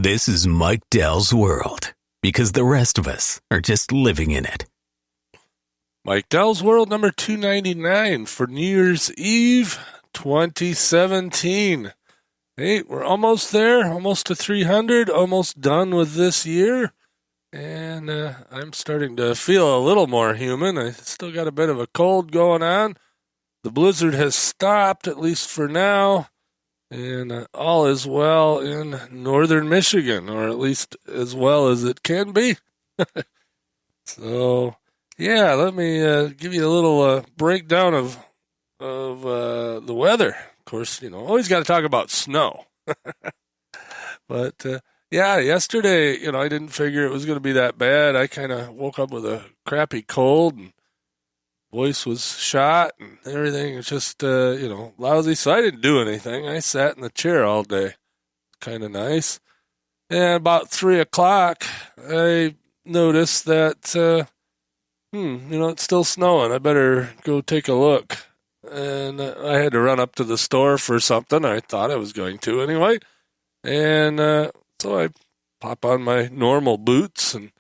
This is Mike Dell's world, because the rest of us are just living in it. Mike Dell's World number 299 for New Year's Eve 2017. Hey, we're almost there, almost to 300, almost done with this year. And I'm starting to feel a little more human. I still got a bit of a cold going on. The blizzard has stopped, at least for now. And all is well in northern Michigan, or at least as well as it can be. So, yeah, let me give you a little breakdown of the weather. Of course, always got to talk about snow. But, yeah, yesterday, I didn't figure it was going to be that bad. I kind of woke up with a crappy cold and voice was shot and everything. It's just, lousy. So I didn't do anything. I sat in the chair all day. Kind of nice. And about 3 o'clock, I noticed that, it's still snowing. I better go take a look. And I had to run up to the store for something. I thought I was going to anyway. And so I pop on my normal boots and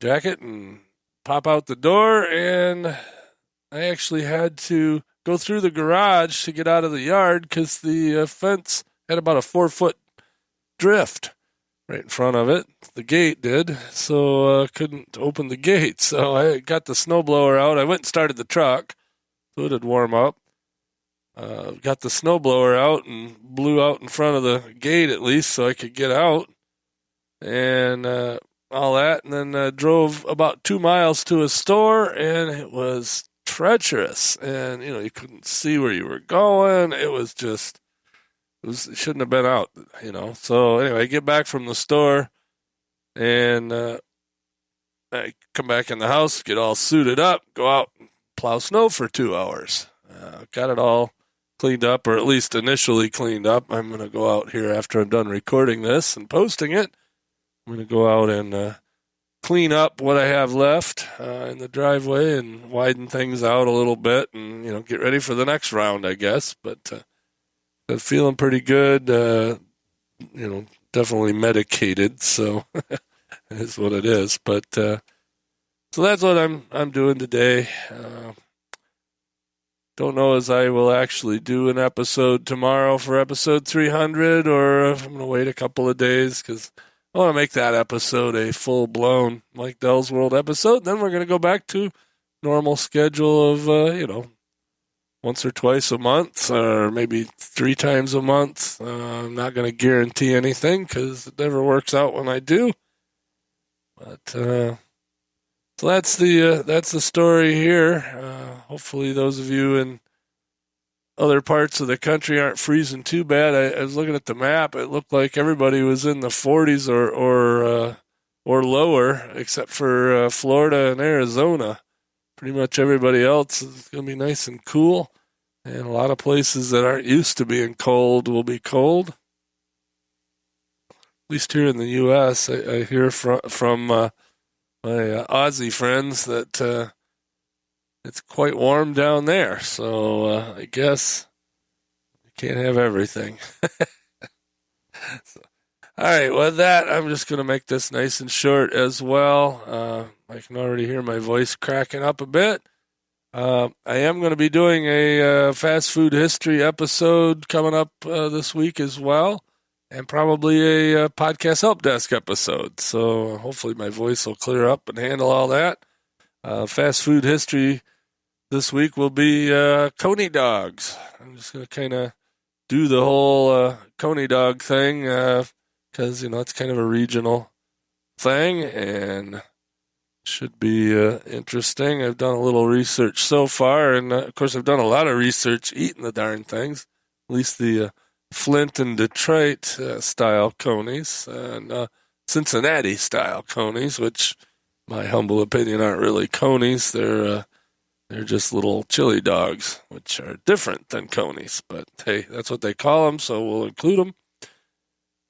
jacket and pop out the door, and I actually had to go through the garage to get out of the yard because the fence had about a 4-foot drift right in front of it. The gate did, so I couldn't open the gate. So I got the snowblower out. I went and started the truck so it'd warm up. Got the snowblower out and blew out in front of the gate at least so I could get out. And all that, and then drove about 2 miles to a store, and it was treacherous, and you couldn't see where you were going. It shouldn't have been out, So anyway, I get back from the store, and I come back in the house, get all suited up, go out and plow snow for 2 hours. Got it all cleaned up, or at least initially cleaned up. I'm going to go out here after I'm done recording this and posting it. I'm going to go out and clean up what I have left in the driveway and widen things out a little bit and, get ready for the next round, I guess. But I'm feeling pretty good, definitely medicated, so it is what it is. But so that's what I'm doing today. Don't know as I will actually do an episode tomorrow for episode 300, or if I'm going to wait a couple of days because I want to make that episode a full-blown Mike Dell's World episode. Then we're going to go back to normal schedule of, once or twice a month, or maybe 3 times a month. I'm not going to guarantee anything because it never works out when I do. But so that's the story here. Hopefully, those of you in other parts of the country aren't freezing too bad. I was looking at the map. It looked like everybody was in the 40s or lower, except for Florida and Arizona. Pretty much everybody else is going to be nice and cool. And a lot of places that aren't used to being cold will be cold. At least here in the U.S., I hear from my Aussie friends that it's quite warm down there, so I guess you can't have everything. So, all right, with that, I'm just going to make this nice and short as well. I can already hear my voice cracking up a bit. I am going to be doing a fast food history episode coming up this week as well, and probably a podcast help desk episode. So hopefully my voice will clear up and handle all that. Fast food history this week will be Coney dogs. I'm just going to kind of do the whole Coney dog thing because, it's kind of a regional thing and should be interesting. I've done a little research so far, and of course I've done a lot of research eating the darn things, at least the Flint and Detroit style Coneys and Cincinnati style Coneys, which my humble opinion aren't really Coneys. They're just little chili dogs, which are different than Coneys. But hey, that's what they call them, so we'll include them.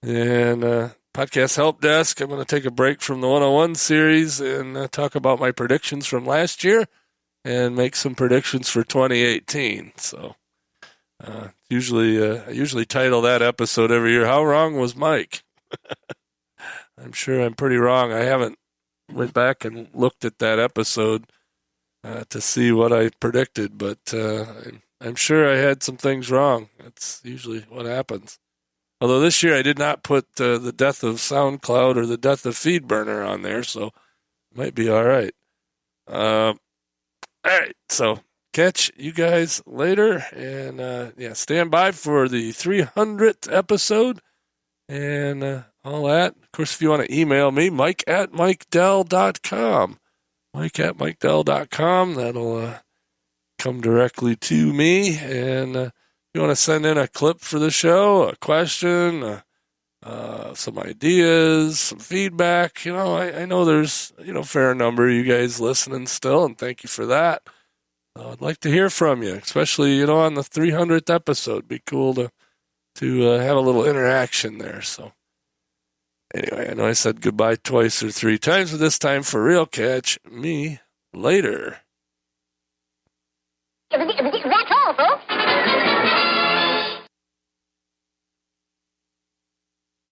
And podcast help desk, I'm going to take a break from the 101 series and talk about my predictions from last year and make some predictions for 2018. So I usually title that episode every year, How Wrong Was Mike? I'm sure I'm pretty wrong. I haven't went back and looked at that episode to see what I predicted, but I'm sure I had some things wrong. That's usually what happens. Although this year I did not put the death of SoundCloud or the death of FeedBurner on there, so it might be all right. All right, so catch you guys later, and stand by for the 300th episode and all that. Of course, if you want to email me, mike@mikedell.com. mike@mikedell.com. That'll come directly to me, and if you want to send in a clip for the show, a question, some ideas, some feedback, I know there's, a fair number of you guys listening still, and thank you for that. I'd like to hear from you, especially, on the 300th episode. It'd be cool to have a little interaction there. So anyway, I know I said goodbye twice or three times, but this time for real. Catch me later. That's all, folks.